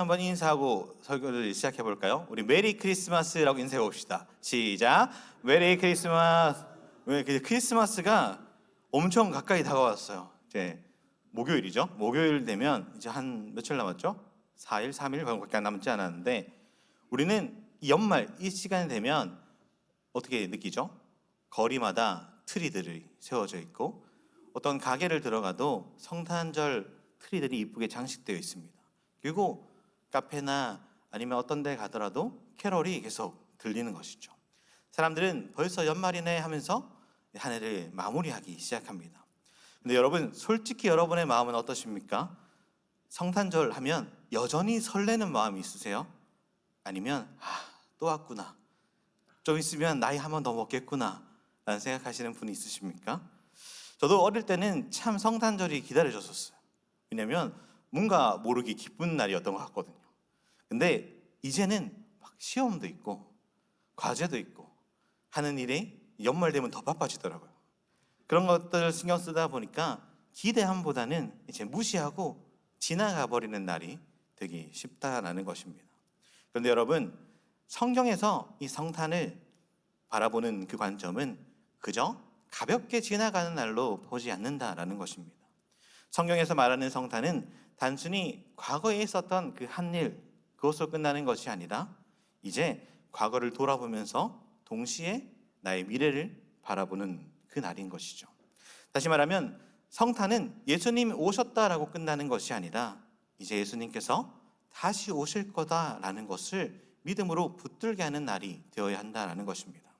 한번 인사하고 설교를 시작해 볼까요? 우리 메리 크리스마스라고 인사해 봅시다. 시작. 메리 크리스마스. 왜 크리스마스가 엄청 가까이 다가왔어요. 이제 목요일이죠. 목요일 되면 이제 한 며칠 남았죠? 4일, 3일 밖에 남지 않았는데 우리는 이 연말 이 시간이 되면 어떻게 느끼죠? 거리마다 트리들이 세워져 있고 어떤 가게를 들어가도 성탄절 트리들이 이쁘게 장식되어 있습니다. 그리고 카페나 아니면 어떤 데 가더라도 캐롤이 계속 들리는 것이죠. 사람들은 벌써 연말이네 하면서 한 해를 마무리하기 시작합니다. 근데 여러분, 솔직히 여러분의 마음은 어떠십니까? 성탄절 하면 여전히 설레는 마음이 있으세요? 아니면 또 왔구나, 좀 있으면 나이 한 번 더 먹겠구나 라는 생각하시는 분이 있으십니까? 저도 어릴 때는 참 성탄절이 기다려졌었어요. 왜냐면 뭔가 모르게 기쁜 날이었던 것 같거든요. 근데 이제는 막 시험도 있고 과제도 있고 하는 일에 연말 되면 더 바빠지더라고요. 그런 것들을 신경 쓰다 보니까 기대함보다는 이제 무시하고 지나가 버리는 날이 되기 쉽다라는 것입니다. 그런데 여러분, 성경에서 이 성탄을 바라보는 그 관점은 그저 가볍게 지나가는 날로 보지 않는다라는 것입니다. 성경에서 말하는 성탄은 단순히 과거에 있었던 그 한 일, 그것으로 끝나는 것이 아니라 이제 과거를 돌아보면서 동시에 나의 미래를 바라보는 그 날인 것이죠. 다시 말하면 성탄은 예수님이 오셨다라고 끝나는 것이 아니라 이제 예수님께서 다시 오실 거다라는 것을 믿음으로 붙들게 하는 날이 되어야 한다라는 것입니다.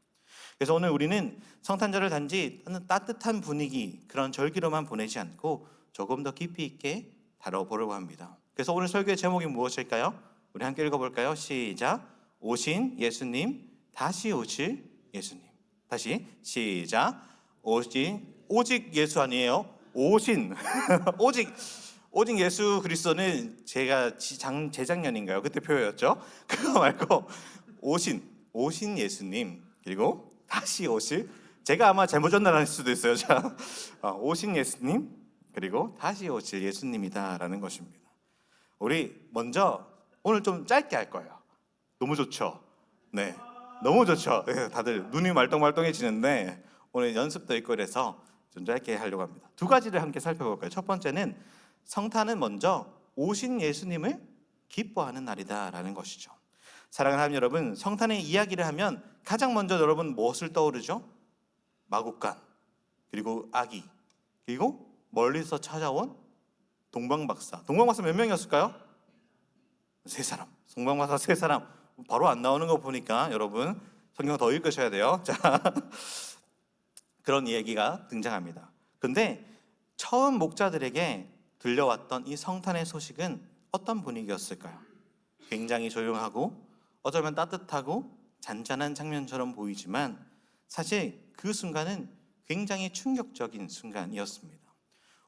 그래서 오늘 우리는 성탄절을 단지 따뜻한 분위기, 그런 절기로만 보내지 않고 조금 더 깊이 있게 다뤄보려고 합니다. 그래서 오늘 설교의 제목이 무엇일까요? 우리 함께 읽어볼까요? 시작. 오신 예수님, 다시 오실 예수님. 다시 시작. 오직 예수 아니에요. 오신 오직 예수 그리스도는 제가 재작년인가요? 그때 표였죠. 그거 말고 오신 예수님, 그리고 다시 오실, 제가 아마 잘못 전달할 수도 있어요. 자, 오신 예수님, 그리고 다시 오실 예수님이다라는 것입니다. 우리 먼저 오늘 좀 짧게 할 거예요. 너무 좋죠? 네, 너무 좋죠. 네, 다들 눈이 말똥말똥해지는데 오늘 연습도 있고 그래서 좀 짧게 하려고 합니다. 두 가지를 함께 살펴볼까요? 첫 번째는 성탄은 먼저 오신 예수님을 기뻐하는 날이다라는 것이죠. 사랑하는 하나님 여러분, 성탄의 이야기를 하면 가장 먼저 여러분 무엇을 떠오르죠? 마구간, 그리고 아기, 그리고 멀리서 찾아온 동방박사. 동방박사 몇 명이었을까요? 3사람. 동방박사 3사람. 바로 안 나오는 거 보니까 여러분 성경 더 읽으셔야 돼요. 자, 그런 얘기가 등장합니다. 근데 처음 목자들에게 들려왔던 이 성탄의 소식은 어떤 분위기였을까요? 굉장히 조용하고 어쩌면 따뜻하고 잔잔한 장면처럼 보이지만 사실 그 순간은 굉장히 충격적인 순간이었습니다.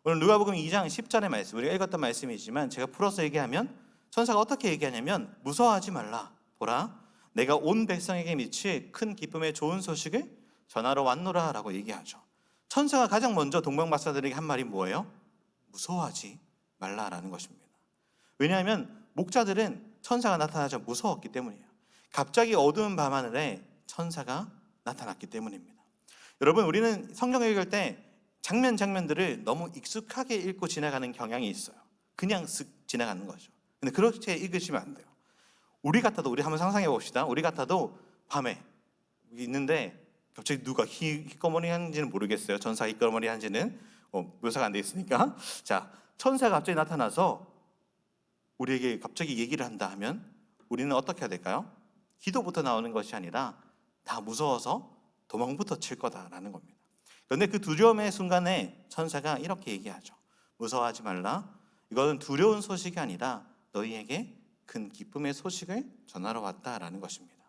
오늘 누가복음 2장 10절의 말씀, 우리가 읽었던 말씀이지만 제가 풀어서 얘기하면 천사가 어떻게 얘기하냐면 무서워하지 말라, 보라 내가 온 백성에게 미칠 큰 기쁨의 좋은 소식을 전하러 왔노라 라고 얘기하죠. 천사가 가장 먼저 동방박사들에게 한 말이 뭐예요? 무서워하지 말라라는 것입니다. 왜냐하면 목자들은 천사가 나타나자 무서웠기 때문이에요. 갑자기 어두운 밤하늘에 천사가 나타났기 때문입니다. 여러분, 우리는 성경을 읽을 때 장면들을 너무 익숙하게 읽고 지나가는 경향이 있어요. 그냥 쓱 지나가는 거죠. 근데 그렇게 읽으시면 안 돼요. 우리 한번 상상해 봅시다. 우리 같아도 밤에 있는데 갑자기 누가 희꺼머리 하는지는 모르겠어요. 천사 희꺼머리 하는지는 묘사가 안 돼 있으니까. 자, 천사가 갑자기 나타나서 우리에게 갑자기 얘기를 한다 하면 우리는 어떻게 해야 될까요? 기도부터 나오는 것이 아니라 다 무서워서 도망부터 칠 거다라는 겁니다. 그런데 그 두려움의 순간에 천사가 이렇게 얘기하죠. 무서워하지 말라. 이것은 두려운 소식이 아니라 너희에게 큰 기쁨의 소식을 전하러 왔다라는 것입니다.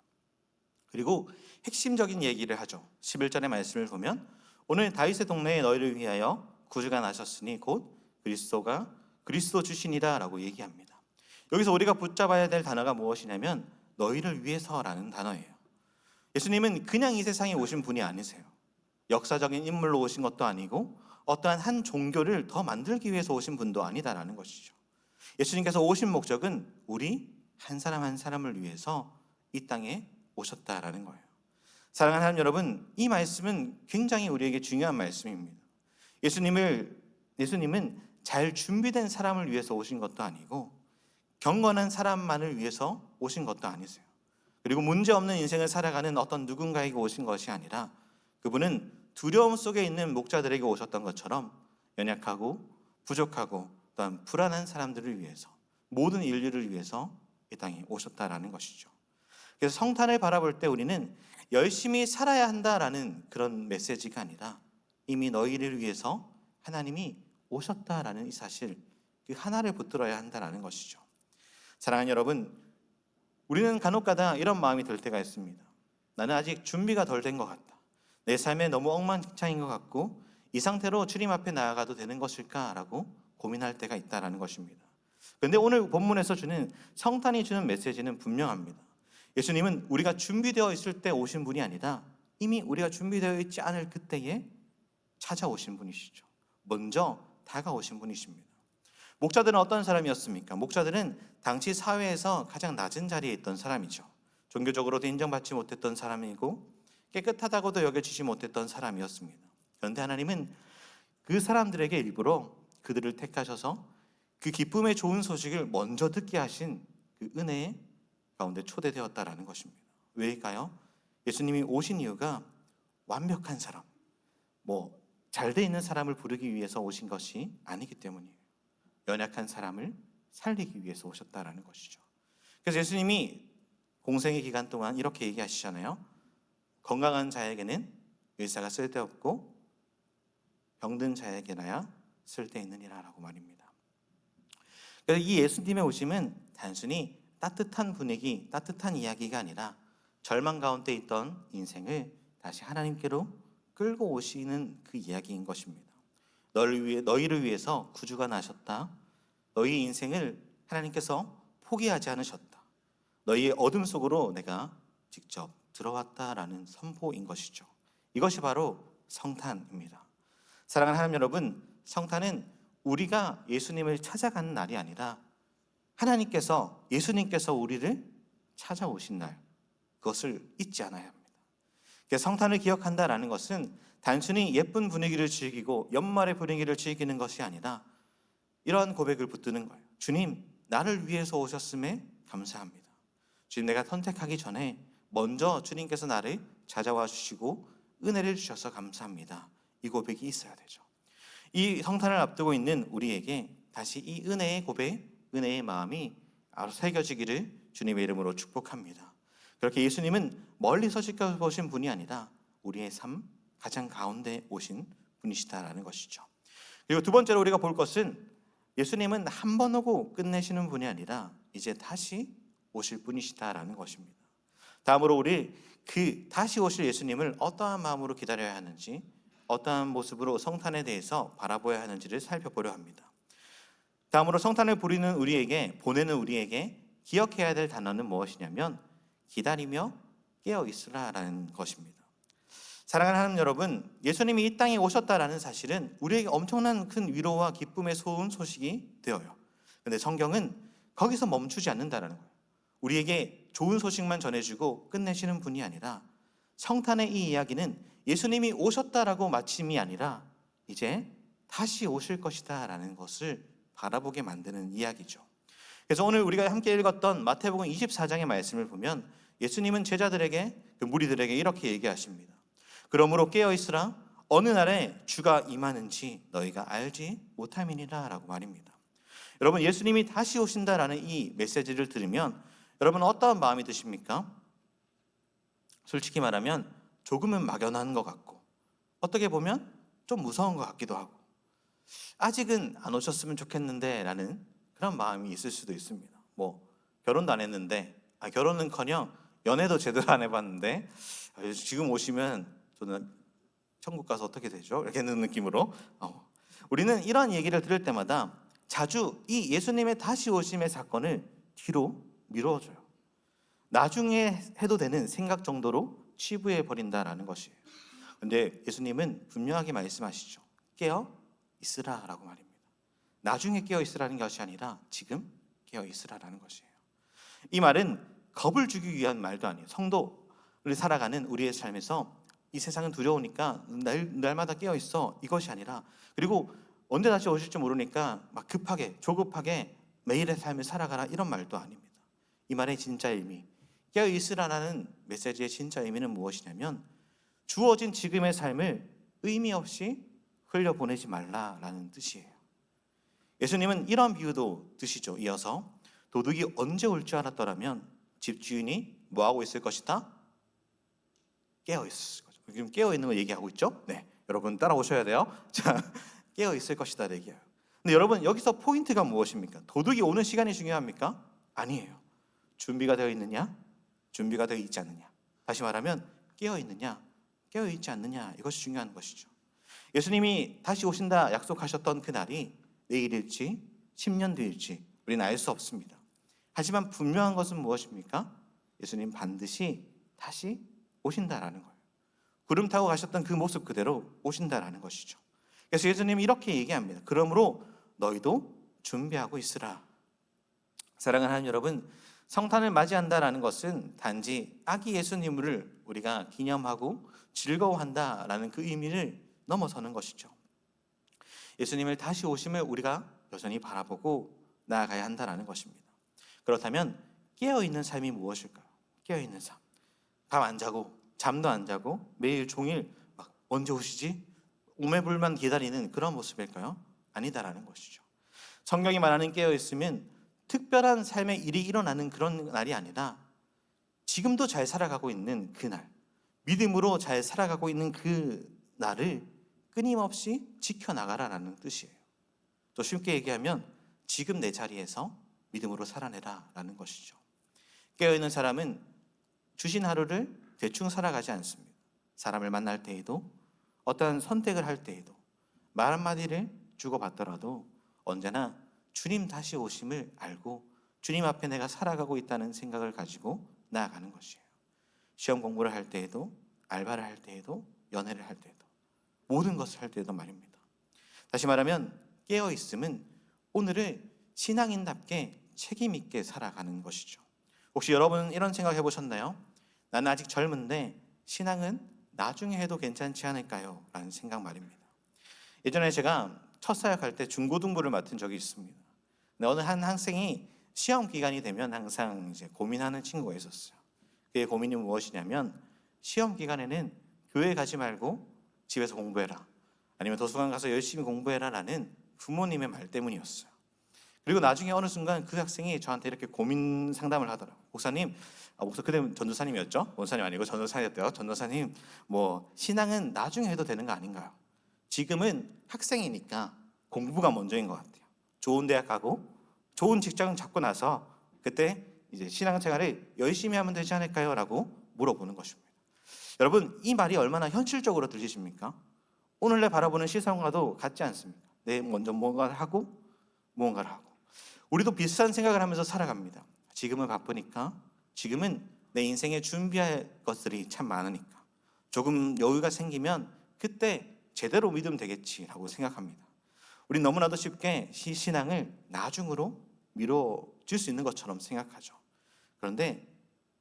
그리고 핵심적인 얘기를 하죠. 11절의 말씀을 보면 오늘 다윗의 동네에 너희를 위하여 구주가 나셨으니 곧 그리스도 주시니라 라고 얘기합니다. 여기서 우리가 붙잡아야 될 단어가 무엇이냐면 너희를 위해서라는 단어예요. 예수님은 그냥 이 세상에 오신 분이 아니세요. 역사적인 인물로 오신 것도 아니고 어떠한 한 종교를 더 만들기 위해서 오신 분도 아니다라는 것이죠. 예수님께서 오신 목적은 우리 한 사람 한 사람을 위해서 이 땅에 오셨다라는 거예요. 사랑하는 하나님 여러분, 이 말씀은 굉장히 우리에게 중요한 말씀입니다. 예수님은 잘 준비된 사람을 위해서 오신 것도 아니고 경건한 사람만을 위해서 오신 것도 아니세요. 그리고 문제없는 인생을 살아가는 어떤 누군가에게 오신 것이 아니라 그분은 두려움 속에 있는 목자들에게 오셨던 것처럼 연약하고 부족하고 또한 불안한 사람들을 위해서, 모든 인류를 위해서 이 땅에 오셨다라는 것이죠. 그래서 성탄을 바라볼 때 우리는 열심히 살아야 한다라는 그런 메시지가 아니라 이미 너희를 위해서 하나님이 오셨다라는 이 사실, 그 하나를 붙들어야 한다라는 것이죠. 사랑하는 여러분, 우리는 간혹가다 이런 마음이 들 때가 있습니다. 나는 아직 준비가 덜 된 것 같다. 내 삶에 너무 엉망진창인 것 같고 이 상태로 주님 앞에 나아가도 되는 것일까라고 고민할 때가 있다라는 것입니다. 그런데 오늘 본문에서 주는 성탄이 주는 메시지는 분명합니다. 예수님은 우리가 준비되어 있을 때 오신 분이 아니라 이미 우리가 준비되어 있지 않을 그때에 찾아오신 분이시죠. 먼저 다가오신 분이십니다. 목자들은 어떤 사람이었습니까? 목자들은 당시 사회에서 가장 낮은 자리에 있던 사람이죠. 종교적으로도 인정받지 못했던 사람이고 깨끗하다고도 여겨지지 못했던 사람이었습니다. 그런데 하나님은 그 사람들에게 일부러 그들을 택하셔서 그 기쁨의 좋은 소식을 먼저 듣게 하신 그 은혜의 가운데 초대되었다라는 것입니다. 왜일까요? 예수님이 오신 이유가 완벽한 사람, 잘 돼 있는 사람을 부르기 위해서 오신 것이 아니기 때문이에요. 연약한 사람을 살리기 위해서 오셨다라는 것이죠. 그래서 예수님이 공생의 기간 동안 이렇게 얘기하시잖아요. 건강한 자에게는 의사가 쓸데없고 병든 자에게나야 쓸데있느니라라고 말입니다. 그래서 이 예수님의 오심은 단순히 따뜻한 분위기, 따뜻한 이야기가 아니라 절망 가운데 있던 인생을 다시 하나님께로 끌고 오시는 그 이야기인 것입니다. 너희를 위해서 구주가 나셨다. 너희 인생을 하나님께서 포기하지 않으셨다. 너희의 어둠 속으로 내가 직접 들어왔다라는 선포인 것이죠. 이것이 바로 성탄입니다. 사랑하는 하나님 여러분, 성탄은 우리가 예수님을 찾아가는 날이 아니라 예수님께서 우리를 찾아오신 날, 그것을 잊지 않아야 합니다. 성탄을 기억한다라는 것은 단순히 예쁜 분위기를 즐기고 연말의 분위기를 즐기는 것이 아니라 이러한 고백을 붙드는 거예요. 주님, 나를 위해서 오셨음에 감사합니다. 주님, 내가 선택하기 전에 먼저 주님께서 나를 찾아와 주시고 은혜를 주셔서 감사합니다. 이 고백이 있어야 되죠. 이 성탄을 앞두고 있는 우리에게 다시 이 은혜의 고백, 은혜의 마음이 새겨지기를 주님의 이름으로 축복합니다. 그렇게 예수님은 멀리서 지켜보신 분이 아니라 우리의 삶 가장 가운데 오신 분이시다라는 것이죠. 그리고 두 번째로 우리가 볼 것은 예수님은 한 번 오고 끝내시는 분이 아니라 이제 다시 오실 분이시다라는 것입니다. 다음으로 우리 그 다시 오실 예수님을 어떠한 마음으로 기다려야 하는지, 어떠한 모습으로 성탄에 대해서 바라보아야 하는지를 살펴보려 합니다. 다음으로 성탄을 보내는 우리에게 기억해야 될 단어는 무엇이냐면 기다리며 깨어 있으라라는 것입니다. 사랑하는 하나님 여러분, 예수님이 이 땅에 오셨다라는 사실은 우리에게 엄청난 큰 위로와 기쁨의 좋은 소식이 되어요. 그런데 성경은 거기서 멈추지 않는다라는 거예요. 우리에게 좋은 소식만 전해주고 끝내시는 분이 아니라 성탄의 이 이야기는 예수님이 오셨다라고 마침이 아니라 이제 다시 오실 것이다라는 것을 바라보게 만드는 이야기죠. 그래서 오늘 우리가 함께 읽었던 마태복음 24장의 말씀을 보면 예수님은 제자들에게, 그 무리들에게 이렇게 얘기하십니다. 그러므로 깨어있으라. 어느 날에 주가 임하는지 너희가 알지 못함이니라 라고 말입니다. 여러분, 예수님이 다시 오신다라는 이 메시지를 들으면 여러분 어떠한 마음이 드십니까? 솔직히 말하면 조금은 막연한 것 같고 어떻게 보면 좀 무서운 것 같기도 하고 아직은 안 오셨으면 좋겠는데 라는 그런 마음이 있을 수도 있습니다. 결혼도 안 했는데 결혼은커녕 연애도 제대로 안 해봤는데 지금 오시면 저는 천국 가서 어떻게 되죠? 이렇게 하는 느낌으로 우리는 이런 얘기를 들을 때마다 자주 이 예수님의 다시 오심의 사건을 뒤로 미뤄줘요. 나중에 해도 되는 생각 정도로 치부해 버린다라는 것이에요. 그런데 예수님은 분명하게 말씀하시죠. 깨어 있으라 라고 말입니다. 나중에 깨어 있으라는 것이 아니라 지금 깨어 있으라는 것이에요. 이 말은 겁을 주기 위한 말도 아니에요. 성도를 살아가는 우리의 삶에서 이 세상은 두려우니까 날마다 깨어 있어, 이것이 아니라, 그리고 언제 다시 오실지 모르니까 막 급하게 조급하게 매일의 삶을 살아가라, 이런 말도 아닙니다. 이 말의 진짜 의미, 깨어 있으라는 메시지의 진짜 의미는 무엇이냐면 주어진 지금의 삶을 의미 없이 흘려보내지 말라라는 뜻이에요. 예수님은 이런 비유도 드시죠. 이어서 도둑이 언제 올 줄 알았더라면 집주인이 뭐하고 있을 것이다? 깨어 있을 거죠. 지금 깨어 있는 걸 얘기하고 있죠. 네, 여러분 따라오셔야 돼요. 자, 깨어 있을 것이다 얘기해요. 근데 여러분, 여기서 포인트가 무엇입니까? 도둑이 오는 시간이 중요합니까? 아니에요. 준비가 되어 있느냐, 준비가 되어 있지 않느냐. 다시 말하면 깨어 있느냐, 깨어 있지 않느냐, 이것이 중요한 것이죠. 예수님이 다시 오신다 약속하셨던 그 날이 내일일지 10년 뒤일지 우리는 알 수 없습니다. 하지만 분명한 것은 무엇입니까? 예수님 반드시 다시 오신다라는 거예요. 구름 타고 가셨던 그 모습 그대로 오신다라는 것이죠. 그래서 예수님이 이렇게 얘기합니다. 그러므로 너희도 준비하고 있으라. 사랑하는 하나님 여러분, 성탄을 맞이한다라는 것은 단지 아기 예수님을 우리가 기념하고 즐거워한다라는 그 의미를 넘어서는 것이죠. 예수님을 다시 오심을 우리가 여전히 바라보고 나아가야 한다는 것입니다. 그렇다면 깨어있는 삶이 무엇일까요? 깨어있는 삶, 밤 안 자고 잠도 안 자고 매일 종일 막 언제 오시지? 우매불만 기다리는 그런 모습일까요? 아니다라는 것이죠. 성경이 말하는 깨어있으면 특별한 삶의 일이 일어나는 그런 날이 아니라 지금도 잘 살아가고 있는 그날, 믿음으로 잘 살아가고 있는 그 날을 끊임없이 지켜나가라라는 뜻이에요. 또 쉽게 얘기하면 지금 내 자리에서 믿음으로 살아내라라는 것이죠. 깨어있는 사람은 주신 하루를 대충 살아가지 않습니다. 사람을 만날 때에도, 어떤 선택을 할 때에도, 말 한마디를 주고받더라도 언제나 주님 다시 오심을 알고 주님 앞에 내가 살아가고 있다는 생각을 가지고 나아가는 것이에요. 시험 공부를 할 때에도, 알바를 할 때에도, 연애를 할 때에도, 모든 것을 할 때에도 말입니다. 다시 말하면 깨어있음은 오늘을 신앙인답게 책임있게 살아가는 것이죠. 혹시 여러분 이런 생각 해보셨나요? 나는 아직 젊은데 신앙은 나중에 해도 괜찮지 않을까요? 라는 생각 말입니다. 예전에 제가 첫 사역할 때 중고등부를 맡은 적이 있습니다. 근데 어느 한 학생이 시험 기간이 되면 항상 이제 고민하는 친구가 있었어요. 그의 고민이 무엇이냐면 시험 기간에는 교회 가지 말고 집에서 공부해라, 아니면 도서관 가서 열심히 공부해라 라는 부모님의 말 때문이었어요. 그리고 나중에 어느 순간 그 학생이 저한테 이렇게 고민 상담을 하더라고요. 목사님, 그때 전도사님이었죠? 원사님 아니고 전도사였대요. 전도사님, 신앙은 나중에 해도 되는 거 아닌가요? 지금은 학생이니까 공부가 먼저인 것 같아요. 좋은 대학 가고 좋은 직장 잡고 나서 그때 이제 신앙생활을 열심히 하면 되지 않을까요? 라고 물어보는 것입니다. 여러분, 이 말이 얼마나 현실적으로 들리십니까? 오늘날 바라보는 시선과도 같지 않습니까? 먼저 뭔가를 하고 무언가를 하고. 우리도 비슷한 생각을 하면서 살아갑니다. 지금은 바쁘니까, 지금은 내 인생에 준비할 것들이 참 많으니까, 조금 여유가 생기면 그때 제대로 믿으면 되겠지라고 생각합니다. 우린 너무나도 쉽게 신앙을 나중으로 미뤄질 수 있는 것처럼 생각하죠. 그런데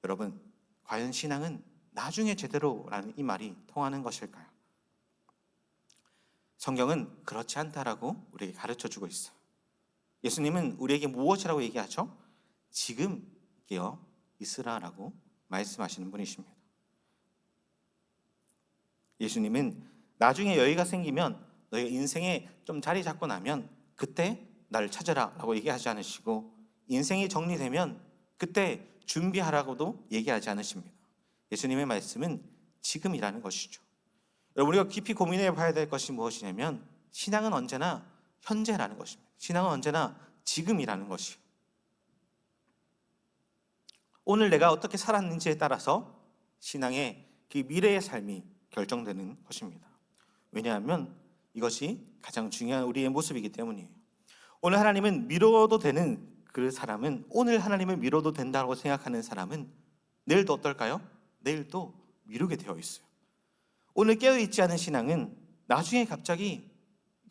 여러분, 과연 신앙은 나중에 제대로라는 이 말이 통하는 것일까요? 성경은 그렇지 않다라고 우리에게 가르쳐주고 있어요. 예수님은 우리에게 무엇이라고 얘기하죠? 지금 깨어 있으라라고 말씀하시는 분이십니다. 예수님은 나중에 여유가 생기면, 너희가 인생에 좀 자리 잡고 나면 그때 나를 찾아라 라고 얘기하지 않으시고, 인생이 정리되면 그때 준비하라고도 얘기하지 않으십니다. 예수님의 말씀은 지금이라는 것이죠. 여러분, 우리가 깊이 고민해 봐야 될 것이 무엇이냐면 신앙은 언제나 현재라는 것입니다. 신앙은 언제나 지금이라는 것이에요. 오늘 내가 어떻게 살았는지에 따라서 신앙의 그 미래의 삶이 결정되는 것입니다. 왜냐하면 이것이 가장 중요한 우리의 모습이기 때문이에요. 오늘 하나님은 미뤄도 되는 그 사람은, 오늘 하나님을 미뤄도 된다고 생각하는 사람은 내일도 어떨까요? 내일도 미루게 되어 있어요. 오늘 깨어있지 않은 신앙은 나중에 갑자기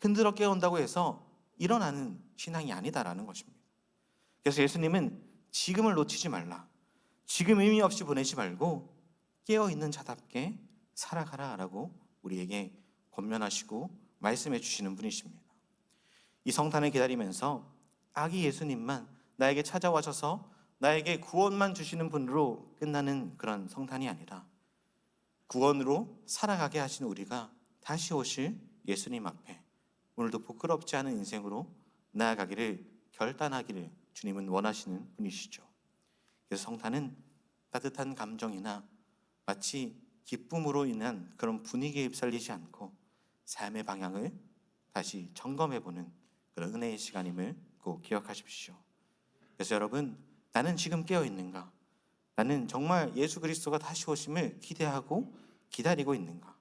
흔들어 깨어온다고 해서 일어나는 신앙이 아니다라는 것입니다. 그래서 예수님은 지금을 놓치지 말라, 지금 의미 없이 보내지 말고 깨어있는 자답게 살아가라라고 우리에게 권면하시고 말씀해 주시는 분이십니다. 이 성탄을 기다리면서 아기 예수님만 나에게 찾아와셔서 나에게 구원만 주시는 분으로 끝나는 그런 성탄이 아니라 구원으로 살아가게 하신 우리가 다시 오실 예수님 앞에 오늘도 부끄럽지 않은 인생으로 나아가기를 결단하기를 주님은 원하시는 분이시죠. 그래서 성탄은 따뜻한 감정이나 마치 기쁨으로 인한 그런 분위기에 휩쓸리지 않고 삶의 방향을 다시 점검해보는 그런 은혜의 시간임을 꼭 기억하십시오. 그래서 여러분, 나는 지금 깨어있는가? 나는 정말 예수 그리스도가 다시 오심을 기대하고 기다리고 있는가?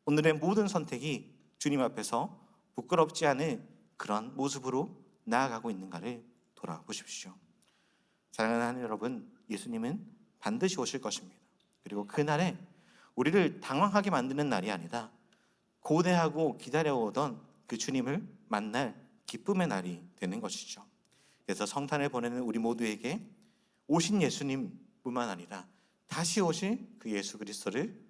오늘의 모든 선택이 주님 앞에서 부끄럽지 않은 그런 모습으로 나아가고 있는가를 돌아보십시오. 사랑하는 하나님 여러분, 예수님은 반드시 오실 것입니다. 그리고 그날에 우리를 당황하게 만드는 날이 아니라 고대하고 기다려오던 그 주님을 만날 기쁨의 날이 되는 것이죠. 그래서 성탄을 보내는 우리 모두에게 오신 예수님뿐만 아니라 다시 오실 그 예수 그리스도를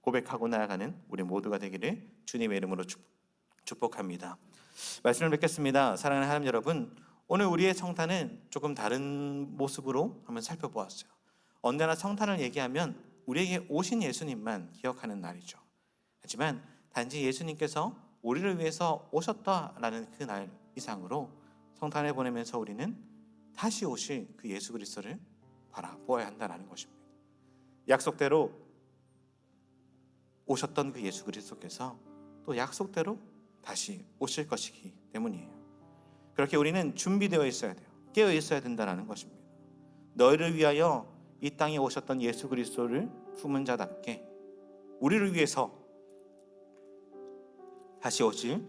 고백하고 나아가는 우리 모두가 되기를 주님의 이름으로 축복합니다. 말씀을 뵙겠습니다. 사랑하는 하나님 여러분, 오늘 우리의 성탄은 조금 다른 모습으로 한번 살펴보았어요. 언제나 성탄을 얘기하면 우리에게 오신 예수님만 기억하는 날이죠. 하지만 단지 예수님께서 우리를 위해서 오셨다라는 그 날 이상으로 성탄을 보내면서 우리는 다시 오실 그 예수 그리스도를 바라보아야 한다는 것입니다. 약속대로 오셨던 그 예수 그리스도께서 또 약속대로 다시 오실 것이기 때문이에요. 그렇게 우리는 준비되어 있어야 돼요. 깨어 있어야 된다는 것입니다. 너희를 위하여 이 땅에 오셨던 예수 그리스도를 품은 자답게 우리를 위해서 다시 오실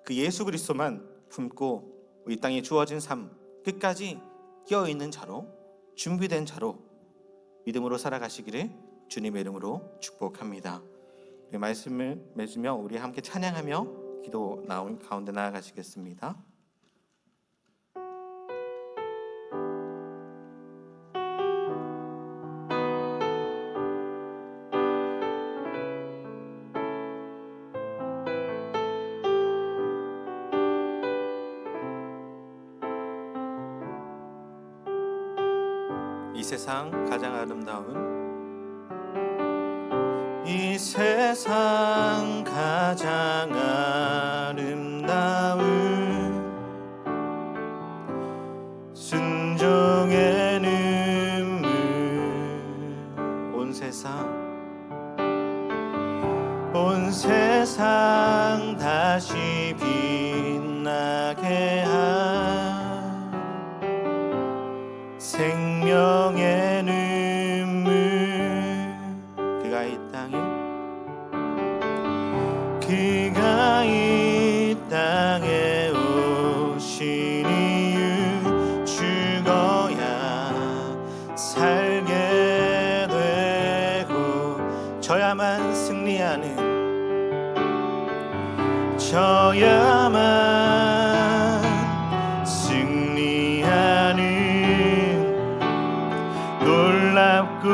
그 예수 그리스도만 품고 이 땅에 주어진 삶 끝까지 깨어있는 자로, 준비된 자로 믿음으로 살아가시기를 주님의 이름으로 축복합니다. 우리 말씀을 맺으며 우리 함께 찬양하며 기도 나온 가운데 나아가시겠습니다. 이 세상 가장 아름다운 이 세상 가장 아름다운 순종의 눈물 온 세상 다시 빛나게 한 생명의 눈물 그가 이 땅에 오신 이유 죽어야 살게 되고 저야만 승리하는 놀랍고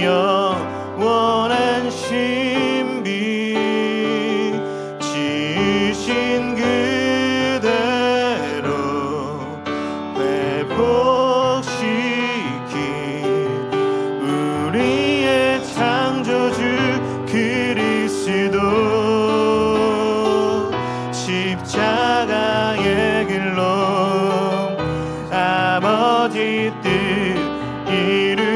영원한 신비 지으신 그대로 회복시킨 우리의 창조주 그리스도 십자가의 길로 아버지 뜻 이루셨네.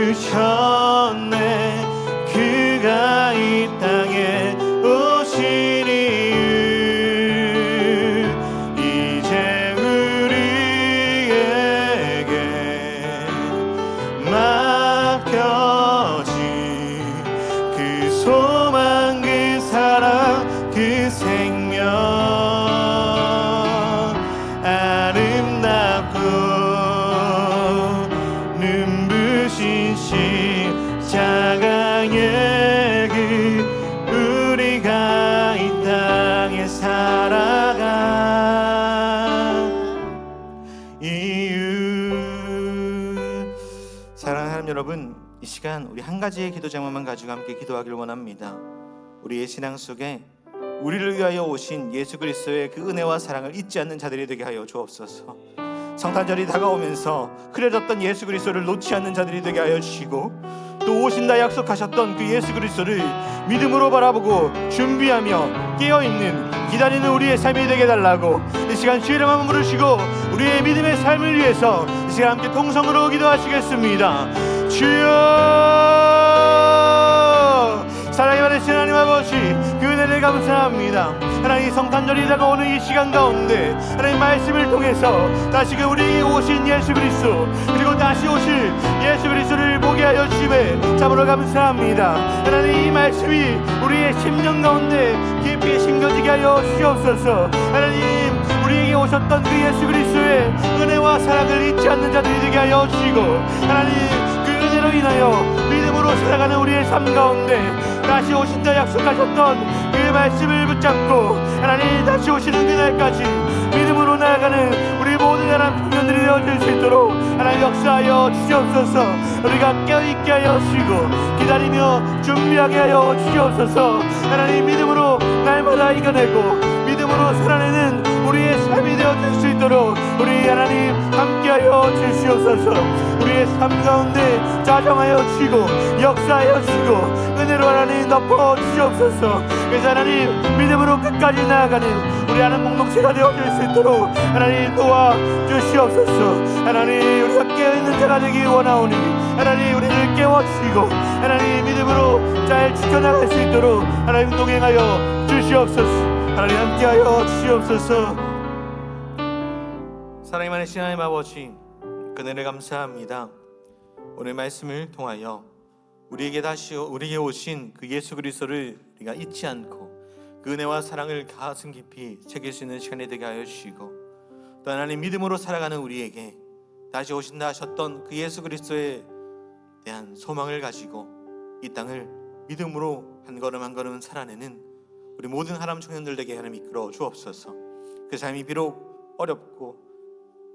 그가 이 땅에 오신 이유 이제 우리에게 맡겨진 그 소망 그 사랑 그 생명 아름답고 눈부신 십자가의 길 우리가 이 땅에 살아가 사랑하는 하나님 여러분, 이 시간 우리 한 가지의 기도 제목만 가지고 함께 기도하길 원합니다. 우리의 신앙 속에 우리를 위하여 오신 예수 그리스도의 그 은혜와 사랑을 잊지 않는 자들이 되게 하여 주옵소서. 성탄절이 다가오면서 흐려졌던 예수 그리스도를 놓지 않는 자들이 되게 하여 주시고, 또 오신다 약속하셨던 그 예수 그리스도를 믿음으로 바라보고 준비하며 깨어있는 기다리는 우리의 삶이 되게 달라고 이 시간 주의 이름 한번 부르시고 우리의 믿음의 삶을 위해서 이 시간 함께 통성으로 기도하시겠습니다. 주여, 사랑이 많으신 하나님 아버지, 그 은혜를 감사합니다. 하나님, 성탄절이 다가오는 이 시간 가운데 하나님 말씀을 통해서 다시금 우리에게 오신 예수 그리스도, 그리고 다시 오실 예수 그리스도를 보게 하여 주심에 참으로 감사합니다. 하나님, 이 말씀이 우리의 심령 가운데 깊이 심겨지게 하여 주시옵소서. 하나님, 우리에게 오셨던 그 예수 그리스도의 은혜와 사랑을 잊지 않는 자들이 되게 하여 주시고, 하나님, 그 은혜로 인하여 믿음으로 살아가는 우리의 삶 가운데 다시 오신다 약속하셨던 그 말씀을 붙잡고 하나님, 다시 오시는 그날까지 믿음으로 나아가는 우리 모든 하나님 청년들이 되어줄 수 있도록 하나님 역사하여 주시옵소서. 우리가 깨어있게 하여 주시고 기다리며 준비하게 하여 주시옵소서. 하나님, 믿음으로 날마다 이겨내고 믿음으로 살아내는 우리의 삶이 되어줄 수 있도록 우리 하나님 함께하여 주시옵소서. 우리의 삶 가운데 자정하여 주시고 역사하여 주시고 은혜로 하나님 덮어 주시옵소서. 그래서 하나님, 믿음으로 끝까지 나아가는 우리 하나님 공동체가 되어줄 수 있도록 하나님 도와 주시옵소서. 하나님, 우리가 깨어있는 자가 되기 원하오니 하나님, 우리를 깨워주시고 하나님 믿음으로 잘 지켜나갈 수 있도록 하나님 동행하여 주시옵소서. 하나님, 함께하여 주시옵소서. 사랑이 많으신 하나님 아버지, 그늘에 감사합니다. 오늘 말씀을 통하여 우리에게 오신 그 예수 그리스도를 우리가 잊지 않고 그 은혜와 사랑을 가슴 깊이 새길 수 있는 시간이 되게 하여 주시고, 또 하나님, 믿음으로 살아가는 우리에게 다시 오신다 하셨던 그 예수 그리스도에 대한 소망을 가지고 이 땅을 믿음으로 한 걸음 한 걸음 살아내는 우리 모든 하나님 청년들 되게 하나님 이끌어 주옵소서. 그 삶이 비록 어렵고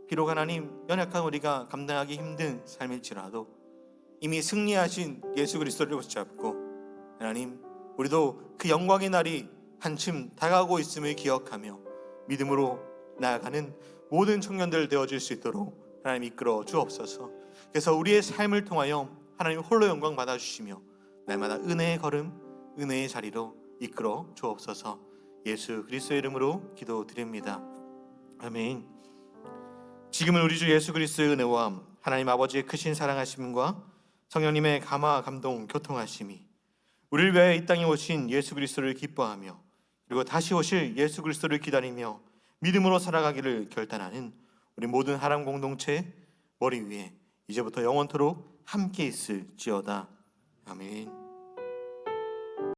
비록 하나님 연약한 우리가 감당하기 힘든 삶일지라도 이미 승리하신 예수 그리스도를 붙잡고 하나님, 우리도 그 영광의 날이 한층 다가오고 있음을 기억하며 믿음으로 나아가는 모든 청년들 되어질 수 있도록 하나님 이끌어 주옵소서. 그래서 우리의 삶을 통하여 하나님 홀로 영광 받아주시며 날마다 은혜의 걸음, 은혜의 자리로 이끌어 주옵소서. 예수 그리스도의 이름으로 기도드립니다. 아멘. 지금은 우리 주 예수 그리스도의 은혜와 하나님 아버지의 크신 사랑하심과 성령님의 감화 감동 교통하심이 우리를 위하여 이 땅에 오신 예수 그리스도를 기뻐하며 그리고 다시 오실 예수 그리스도를 기다리며 믿음으로 살아가기를 결단하는 우리 모든 하람 공동체 머리 위에 이제부터 영원토록 함께 있을지어다. 아멘.